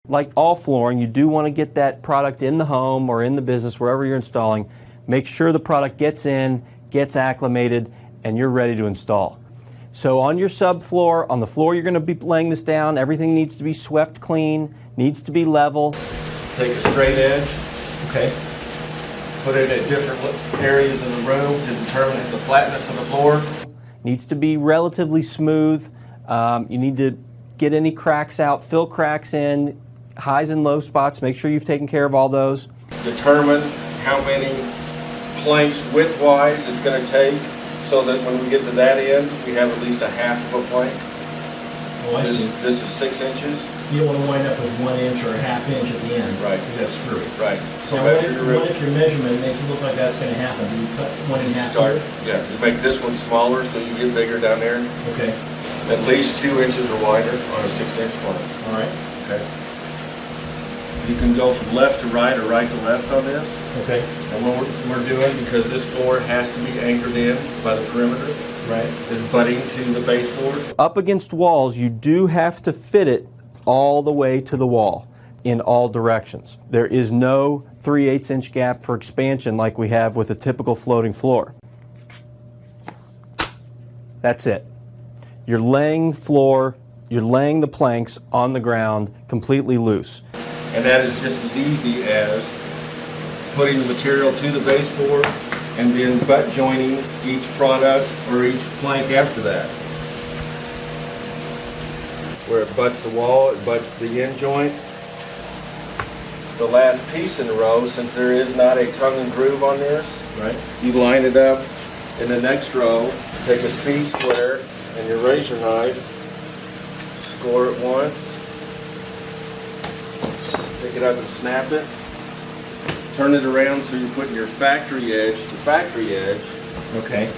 Like all flooring, you do want to get that product in the home or in the business, wherever you're installing. Make sure the product gets in, gets acclimated, and you're ready to install. So on your subfloor, on the floor you're going to be laying this down, everything needs to be swept clean, needs to be level. Take a straight edge, okay. Put it at different areas in the room to determine the flatness of the floor. Needs to be relatively smooth. You need to get any cracks out, fill cracks in, highs and low spots, make sure you've taken care of all those. Determine how many planks width-wise it's going to take so that when we get to that end, we have at least a half of a plank. Oh, this is 6 inches. You don't want to wind up with 1 inch or a half inch at the end. Right. Because that's screwy. Right. So what if your measurement makes it look like that's going to happen? Do you cut 1 and a half? Yeah, you make this one smaller so you get bigger down there. Okay. At least 2 inches or wider on a 6-inch plank. All right. Okay. You can go from left to right or right to left on this. Okay. And what we're doing, because this floor has to be anchored in by the perimeter, right, is butting to the baseboard. Up against walls, you do have to fit it all the way to the wall in all directions. There is no 3/8 inch gap for expansion like we have with a typical floating floor. That's it. You're laying the floor, you're laying the planks on the ground completely loose. And that is just as easy as putting the material to the baseboard and then butt joining each product or each plank after that. Where it butts the wall, it butts the end joint. The last piece in the row, since there is not a tongue and groove on this, right, you line it up in the next row, take a speed square and your razor knife, score it once, pick it up and snap it, turn it around so you're putting your factory edge to factory edge. Okay.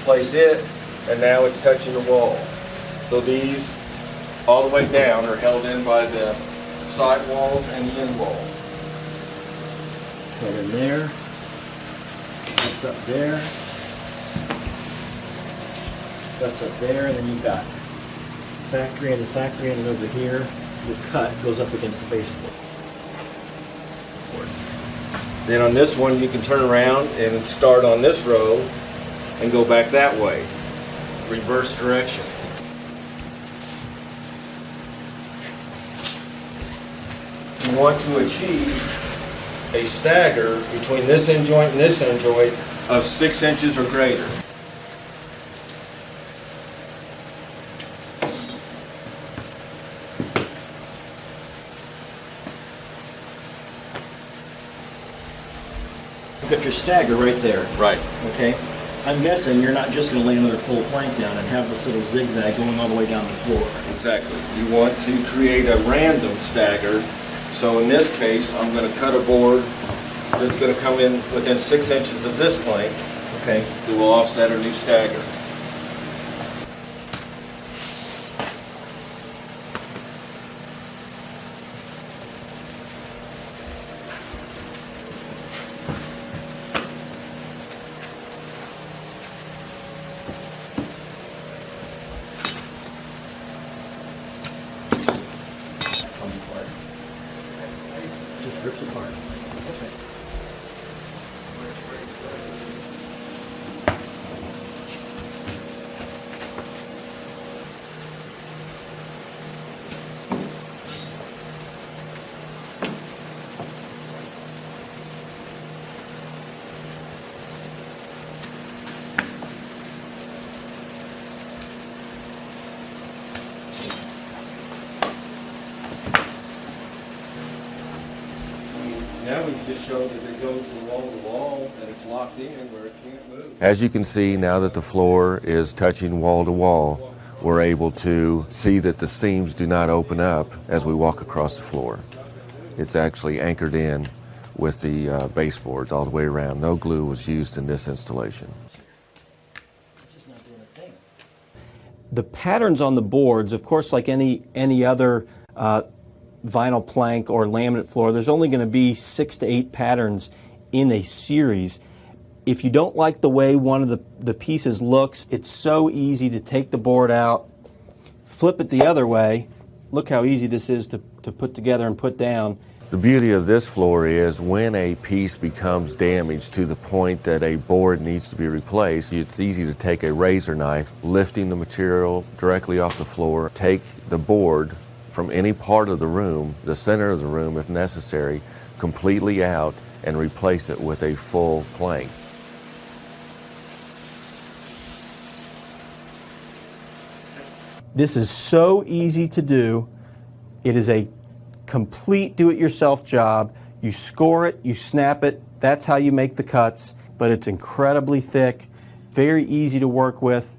Place it, and now it's touching the wall. So these, all the way down, are held in by the side walls and the end wall. Head in there. That's up there. That's up there, and then you've got factory end over here. The cut goes up against the baseboard. Then on this one, you can turn around and start on this row and go back that way. Reverse direction. You want to achieve a stagger between this end joint and this end joint of 6 inches or greater. You've got your stagger right there. Right. Okay. I'm guessing you're not just going to lay another full plank down and have this little zigzag going all the way down the floor. Exactly. You want to create a random stagger. So in this case, I'm going to cut a board that's going to come in within 6 inches of this plank. Okay. That will offset a new stagger. Just rips apart. Now we just show that it goes from wall to wall and it's locked in where it can't move. As you can see, now that the floor is touching wall to wall, we're able to see that the seams do not open up as we walk across the floor. It's actually anchored in with the baseboards all the way around. No glue was used in this installation. The patterns on the boards, of course, like any other vinyl plank or laminate floor, there's only going to be 6 to 8 patterns in a series. If you don't like the way one of the pieces looks, it's so easy to take the board out, flip it the other way, look how easy this is to put together and put down. The beauty of this floor is when a piece becomes damaged to the point that a board needs to be replaced, it's easy to take a razor knife, lifting the material directly off the floor, take the board from any part of the room, the center of the room if necessary, completely out and replace it with a full plank. This is so easy to do. It is a complete do-it-yourself job. You score it, you snap it, that's how you make the cuts, but it's incredibly thick, very easy to work with,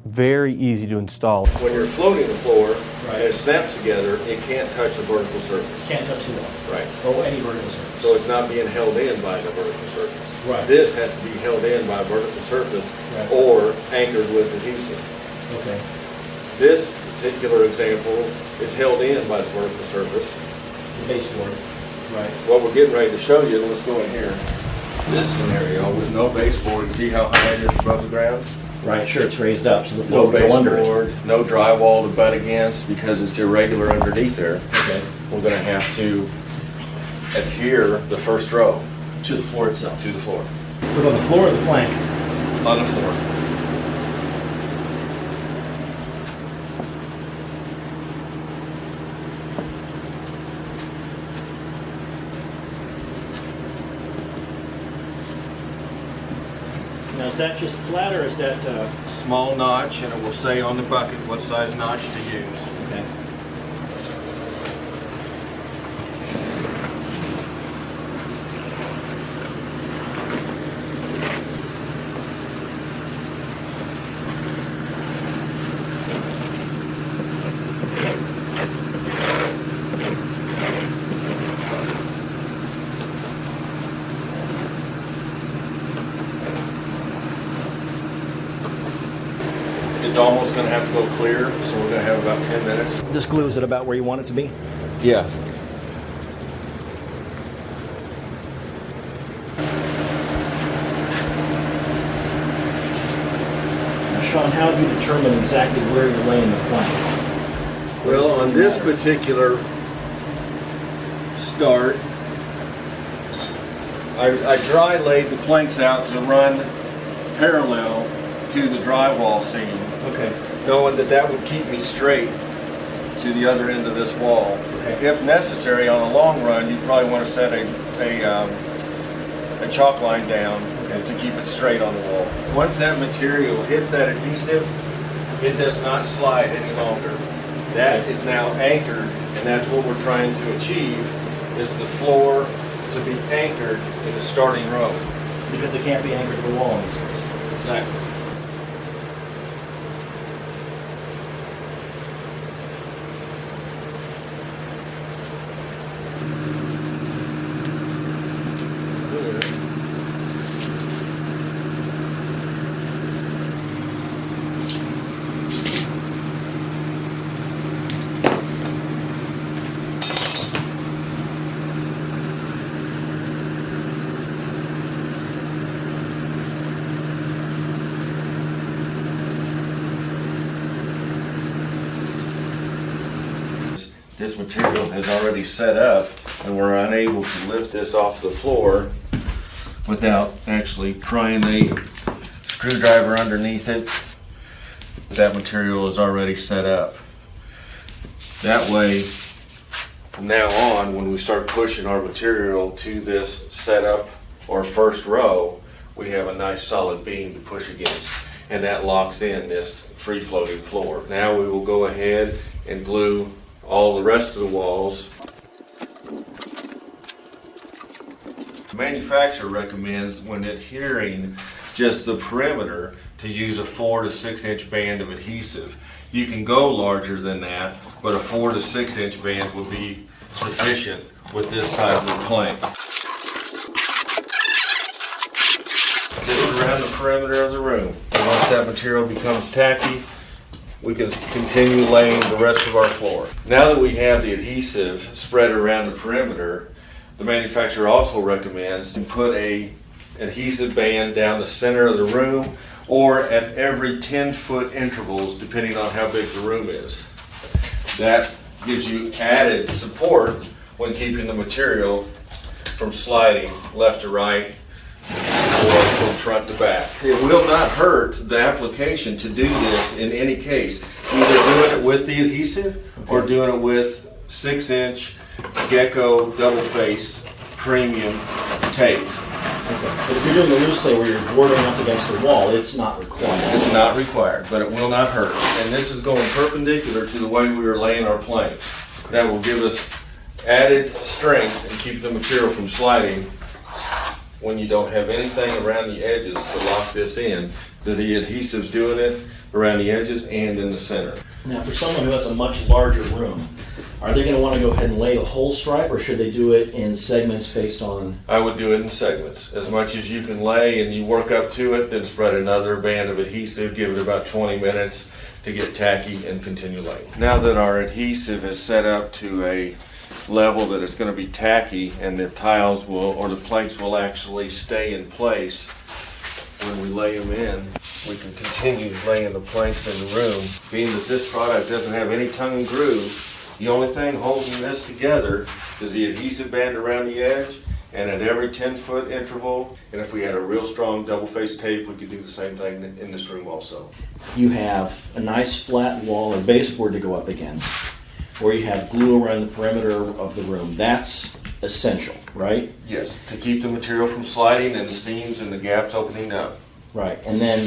very easy to install. When you're floating the floor and it snaps together, it can't touch the vertical surface. Can't touch the wall. Right. Or any vertical surface. So it's not being held in by the vertical surface. Right. This has to be held in by a vertical surface Right. or anchored with adhesive. Okay. This particular example is held in by the vertical surface. The baseboard. Right. What we're getting ready to show you, let's go in here. This scenario with no baseboard, you see how high it is above the ground? Right, sure, it's raised up so the No floor will go under it. baseboard, no drywall to butt against because it's irregular underneath there. Okay. We're going to have to adhere the first row To the floor itself. to the floor. Put on the floor or the plank? On the floor. Now is that just flat or is that, Small notch, and it will say on the bucket what size notch to use. okay. It's almost going to have to go clear, so we're going to have about 10 minutes. This glue, is it about where you want it to be? Yeah. Now Sean, how have you determined exactly where you're laying the plank? Well, on this particular start, I dry laid the planks out to run parallel to the drywall seam, Okay. knowing that that would keep me straight to the other end of this wall. Okay. If necessary, on a long run, you probably want to set a chalk line down to keep it straight on the wall. Once that material hits that adhesive, it does not slide any longer. That is now anchored, and that's what we're trying to achieve, is the floor to be anchored in the starting row. Because it can't be anchored to the wall in this case. Exactly. This material has already set up, and we're unable to lift this off the floor without actually prying the screwdriver underneath it. That material is already set up. That way, from now on, when we start pushing our material to this setup or first row, we have a nice solid beam to push against, and that locks in this free-floating floor. Now we will go ahead and glue all the rest of the walls. The manufacturer recommends, when adhering just the perimeter, to use a 4 to 6 inch band of adhesive. You can go larger than that, but a 4 to 6 inch band would be sufficient with this size of plank. This is around the perimeter of the room. And once that material becomes tacky, we can continue laying the rest of our floor. Now that we have the adhesive spread around the perimeter, the manufacturer also recommends to put a adhesive band down the center of the room or at every 10-foot intervals, depending on how big the room is. That gives you added support when keeping the material from sliding left to right or from front to back. It will not hurt the application to do this in any case, either doing it with the adhesive or doing it with 6-inch Gecko double face premium tape. But if you're doing the loose lay where you're boarding up against the wall, it's not required. It's not required, but it will not hurt. And this is going perpendicular to the way we were laying our planks. That will give us added strength and keep the material from sliding when you don't have anything around the edges to lock this in. The adhesive's doing it around the edges and in the center. Now, for someone who has a much larger room, are they going to want to go ahead and lay the whole stripe, or should they do it in segments based on? I would do it in segments. As much as you can lay and you work up to it, then spread another band of adhesive, give it about 20 minutes to get tacky and continue laying. Now that our adhesive is set up to a level that it's going to be tacky and the tiles will, or the planks will actually stay in place when we lay them in, we can continue laying the planks in the room. Being that this product doesn't have any tongue and groove, the only thing holding this together is the adhesive band around the edge, and at every 10-foot interval, and if we had a real strong double-faced tape, we could do the same thing in this room also. You have a nice flat wall or baseboard to go up against, or you have glue around the perimeter of the room. That's essential, right? Yes, to keep the material from sliding and the seams and the gaps opening up. Right, and then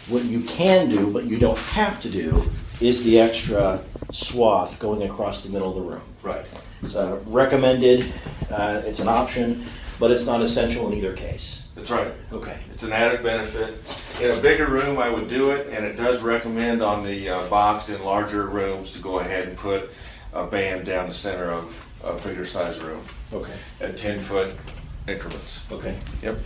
what you can do, but you don't have to do, is the extra swath going across the middle of the room. Right. It's recommended, it's an option, but it's not essential in either case. That's right. Okay. It's an added benefit. In a bigger room, I would do it, and it does recommend on the box in larger rooms to go ahead and put a band down the center of a bigger size room. Okay. At 10-foot increments. Okay. Yep.